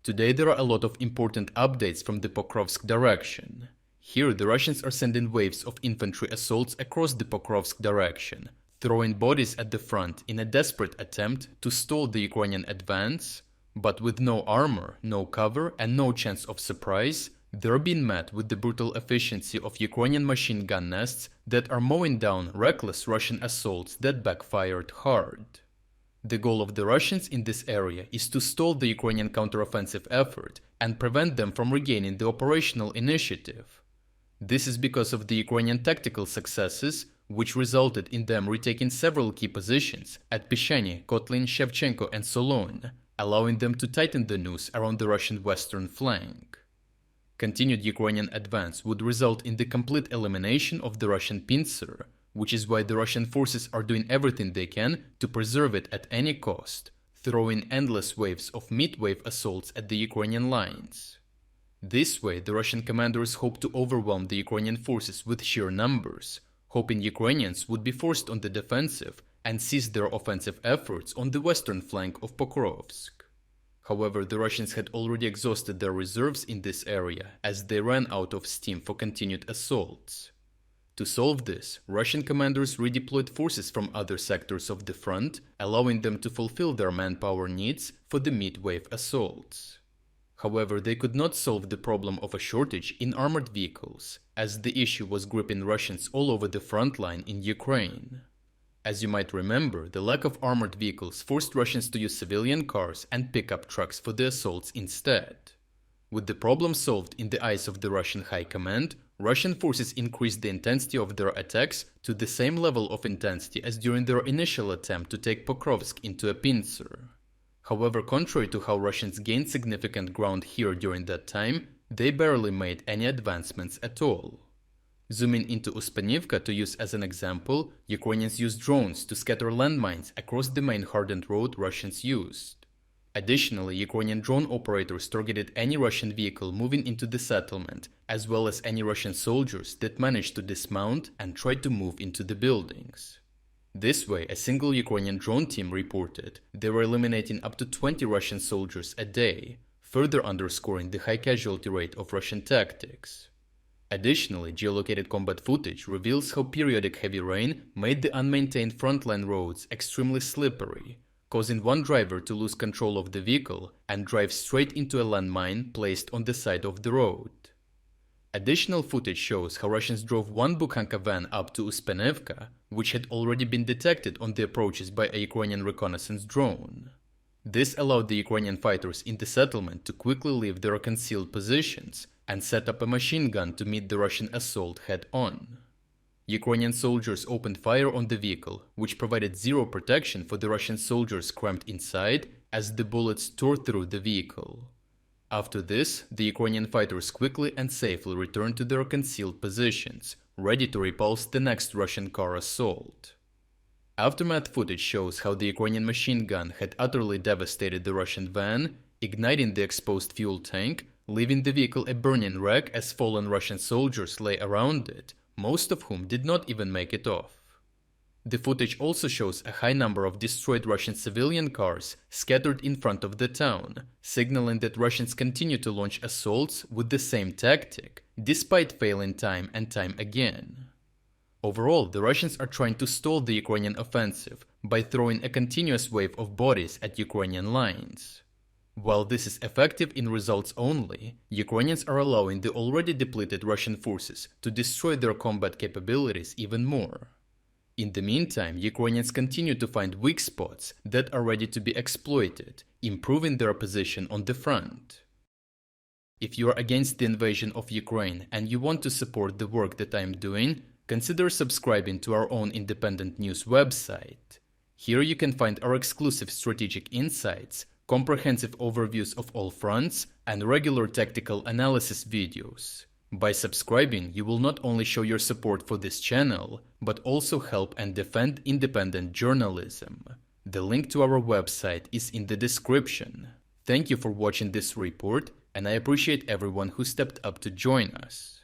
Today there are a lot of important updates from the Pokrovsk direction. Here the Russians are sending waves of infantry assaults across the Pokrovsk direction, throwing bodies at the front in a desperate attempt to stall the Ukrainian advance, but with no armor, no cover and no chance of surprise, they're being met with the brutal efficiency of Ukrainian machine gun nests that are mowing down reckless Russian assaults that backfired hard. The goal of the Russians in this area is to stall the Ukrainian counteroffensive effort and prevent them from regaining the operational initiative. This is because of the Ukrainian tactical successes, which resulted in them retaking several key positions at Pischane, Kotlyne, Shevchenko and Solone, allowing them to tighten the noose around the Russian western flank. Continued Ukrainian advance would result in the complete elimination of the Russian pincer, which is why the Russian forces are doing everything they can to preserve it at any cost, throwing endless waves of mid-wave assaults at the Ukrainian lines. This way, the Russian commanders hope to overwhelm the Ukrainian forces with sheer numbers, hoping Ukrainians would be forced on the defensive and cease their offensive efforts on the western flank of Pokrovsk. However, the Russians had already exhausted their reserves in this area as they ran out of steam for continued assaults. To solve this, Russian commanders redeployed forces from other sectors of the front, allowing them to fulfill their manpower needs for the mid-wave assaults. However, they could not solve the problem of a shortage in armored vehicles, as the issue was gripping Russians all over the front line in Ukraine. As you might remember, the lack of armored vehicles forced Russians to use civilian cars and pickup trucks for the assaults instead. With the problem solved in the eyes of the Russian High Command, Russian forces increased the intensity of their attacks to the same level of intensity as during their initial attempt to take Pokrovsk into a pincer. However, contrary to how Russians gained significant ground here during that time, they barely made any advancements at all. Zooming into Uspanivka to use as an example, Ukrainians used drones to scatter landmines across the main hardened road Russians used. Additionally, Ukrainian drone operators targeted any Russian vehicle moving into the settlement, as well as any Russian soldiers that managed to dismount and tried to move into the buildings. This way, a single Ukrainian drone team reported they were eliminating up to 20 Russian soldiers a day, further underscoring the high casualty rate of Russian tactics. Additionally, geolocated combat footage reveals how periodic heavy rain made the unmaintained frontline roads extremely slippery, causing one driver to lose control of the vehicle and drive straight into a landmine placed on the side of the road. Additional footage shows how Russians drove one Bukhanka van up to Uspanivka, which had already been detected on the approaches by a Ukrainian reconnaissance drone. This allowed the Ukrainian fighters in the settlement to quickly leave their concealed positions and set up a machine gun to meet the Russian assault head-on. Ukrainian soldiers opened fire on the vehicle, which provided zero protection for the Russian soldiers cramped inside as the bullets tore through the vehicle. After this, the Ukrainian fighters quickly and safely returned to their concealed positions, ready to repulse the next Russian car assault. Aftermath footage shows how the Ukrainian machine gun had utterly devastated the Russian van, igniting the exposed fuel tank, leaving the vehicle a burning wreck as fallen Russian soldiers lay around it, most of whom did not even make it off. The footage also shows a high number of destroyed Russian civilian cars scattered in front of the town, signaling that Russians continue to launch assaults with the same tactic, despite failing time and time again. Overall, the Russians are trying to stall the Ukrainian offensive by throwing a continuous wave of bodies at Ukrainian lines. While this is effective in results only, Ukrainians are allowing the already depleted Russian forces to destroy their combat capabilities even more. In the meantime, Ukrainians continue to find weak spots that are ready to be exploited, improving their position on the front. If you are against the invasion of Ukraine and you want to support the work that I am doing, consider subscribing to our own independent news website. Here you can find our exclusive strategic insights, comprehensive overviews of all fronts, and regular tactical analysis videos. By subscribing, you will not only show your support for this channel, but also help and defend independent journalism. The link to our website is in the description. Thank you for watching this report, and I appreciate everyone who stepped up to join us.